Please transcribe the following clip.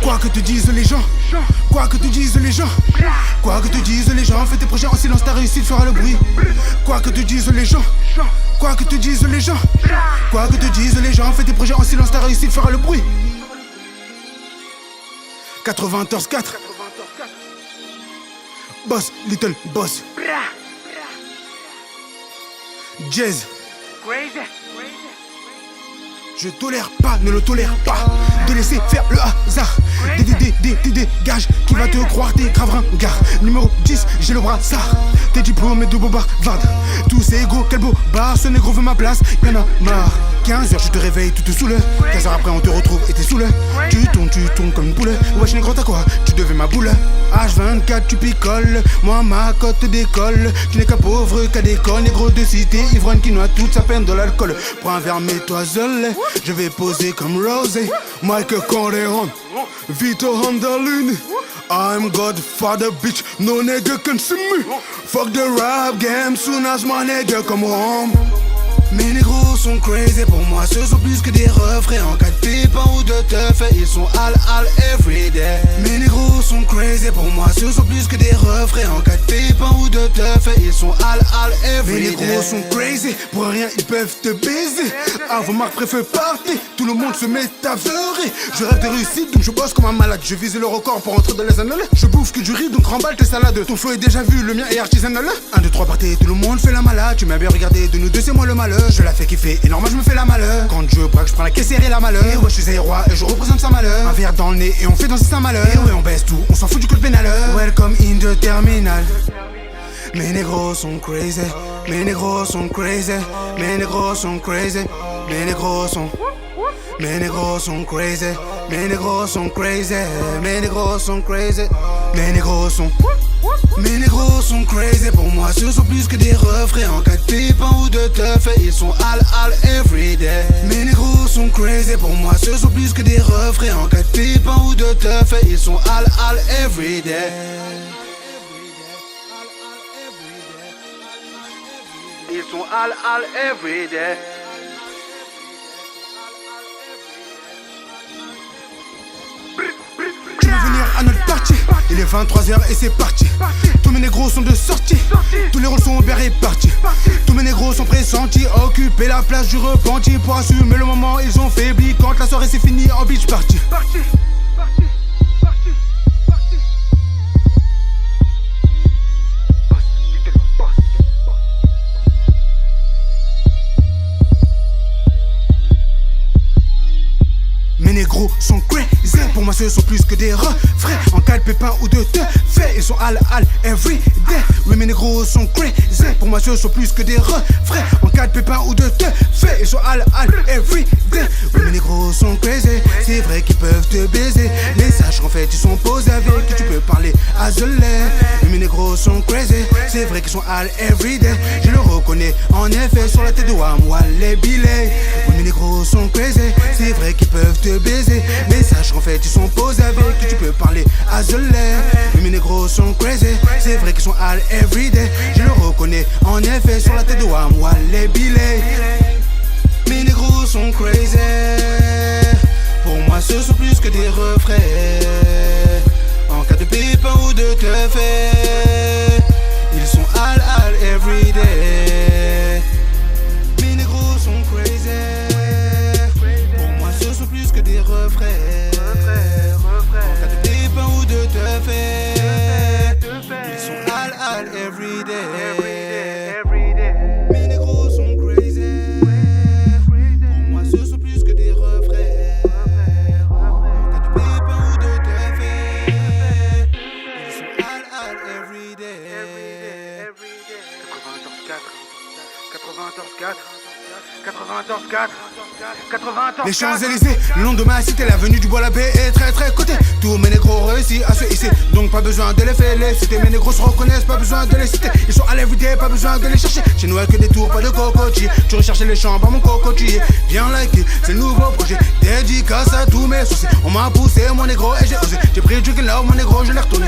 Quoi que te disent les gens, quoi que te disent les gens, quoi que te disent les gens, fais tes projets en silence, ta réussite fera le bruit. Quoi que te disent les gens, quoi que te disent les gens, quoi que te disent les gens, fais tes projets en silence, ta réussite fera le bruit. 94.4 Boss, Little Boss Jazz. Je tolère pas, ne le tolère pas de laisser faire le hasard. Dégage, qui va te croire, t'es grave ringard. Numéro 10, j'ai le brassard. Tes diplômés de bobard, tous ces égaux, quel beau bar. Ce négro veut ma place, y'en a marre. 15h, je te réveille, tu te saoules. 15h après, on te retrouve et t'es saoul. Tu tournes comme une poule. Wesh, négro, t'as quoi? Tu devais ma boule. H24, tu picoles. Moi, ma cote décolle. Tu n'es qu'un pauvre, qu'à décolle. Négro de cité, ivrogne qui noie toute sa peine dans l'alcool. Prends un verre, mets-toi seul. Je vais poser comme Rosé. Mike Corleone, Vito Handalini. I'm Godfather, bitch. No nigga can see me. Fuck the rap game, soon as my nigga come home. Mes négros sont crazy, pour moi ce sont plus que des refrains. En cas de pépin ou de teuf, ils sont all everyday. Mes négros sont crazy, pour moi ce sont plus que des refrains. En cas de pépin ou de teuf, ils sont all everyday. Mes négros sont crazy, pour rien ils peuvent te baiser. Avant Marc préfère partir, tout le monde se met à fleurer. Je rêve de réussite donc je bosse comme un malade. Je vise le record pour entrer dans les annales. Je bouffe que du riz donc remballe tes salades. Ton flow est déjà vu, le mien est artisanal. 1, 2, 3 partez, tout le monde fait la malade. Tu m'as bien regardé, de nous deux c'est moi le malheur. Je la fais kiffer et normal je me fais la malheur. Quand je braque je prends la caissière et la malheur. Et ouais je suis roi et je représente sa malheur. Un verre dans le nez et on fait danser sa malheur. Et ouais on baisse tout, on s'en fout du code pénal. Welcome in the terminal. Mes négros sont crazy. Mes négros sont crazy. Mes négros sont crazy. Mes négros sont. Mes négros sont crazy. Mes négros sont crazy. Mes négros sont crazy. Mes négros sont. Mes négros sont crazy, pour moi ce sont plus que des refrains. En cas de pépin ou de teuf, ils sont all everyday. Mes négros sont crazy, pour moi ce sont plus que des refrains. En cas de pépin ou de teuf, ils sont all everyday. Ils sont all everyday. Tu veux venir à notre party? Il est 23h et c'est parti. Tous mes négros sont de sortie. Tous les rôles sont bien répartis. Tous mes négros sont pressentis. Occuper la place du repenti. Pour assumer le moment ils ont faibli. Quand la soirée c'est fini en beach party. Mes négros sont crazy, pour moi ce sont plus que des refrains. En cas de pépin ou de teuf, ils sont all everyday. Oui mes négros sont crazy, pour moi ce sont plus que des refrains. En cas de pépin ou de teuf, ils sont all everyday. Oui mes négros sont crazy, c'est vrai qu'ils peuvent te baiser. Mais sache qu'en fait ils sont posés avec qui tu peux parler à Zelay. Oui mes négros sont crazy, c'est vrai qu'ils sont all everyday. Je le reconnais en effet sur la tête de moi les billets. Oui mes négros sont crazy, c'est vrai qu'ils peuvent te baiser. Mais sache qu'en fait ils sont posés avec qui tu peux parler à Zelay. Mes négros sont crazy, c'est vrai qu'ils sont all everyday. Je le reconnais en effet sur la tête de moi les billets. Mes négros sont crazy, pour moi ce sont plus que des refrains. En cas de pépin ou de teuf, ils sont all everyday. Mes négros sont crazy, pour moi ce sont plus que des refrains. En cas de pépin ou de teuf, ils sont all everyday. Mes négros sont crazy, pour moi ce sont plus que des refrains. En cas de pépin ou de teuf, ils sont all everyday. 94.4 Les Champs-Élysées, le long de ma cité, l'avenue du Bois-l'Abbé est très côté. Tous mes négros réussissent à se hisser, donc pas besoin de les féliciter. Mes négros se reconnaissent, pas besoin de les citer. Ils sont à everyday, pas besoin de les chercher. Chez nous, que des tours, pas de cocotier. Tu recherches les champs, pas mon cocotier. Viens liker, c'est le nouveau projet. Dédicace à tous mes soucis. On m'a poussé, mon négro, et j'ai osé. J'ai pris du là, mon négro, je l'ai retourné.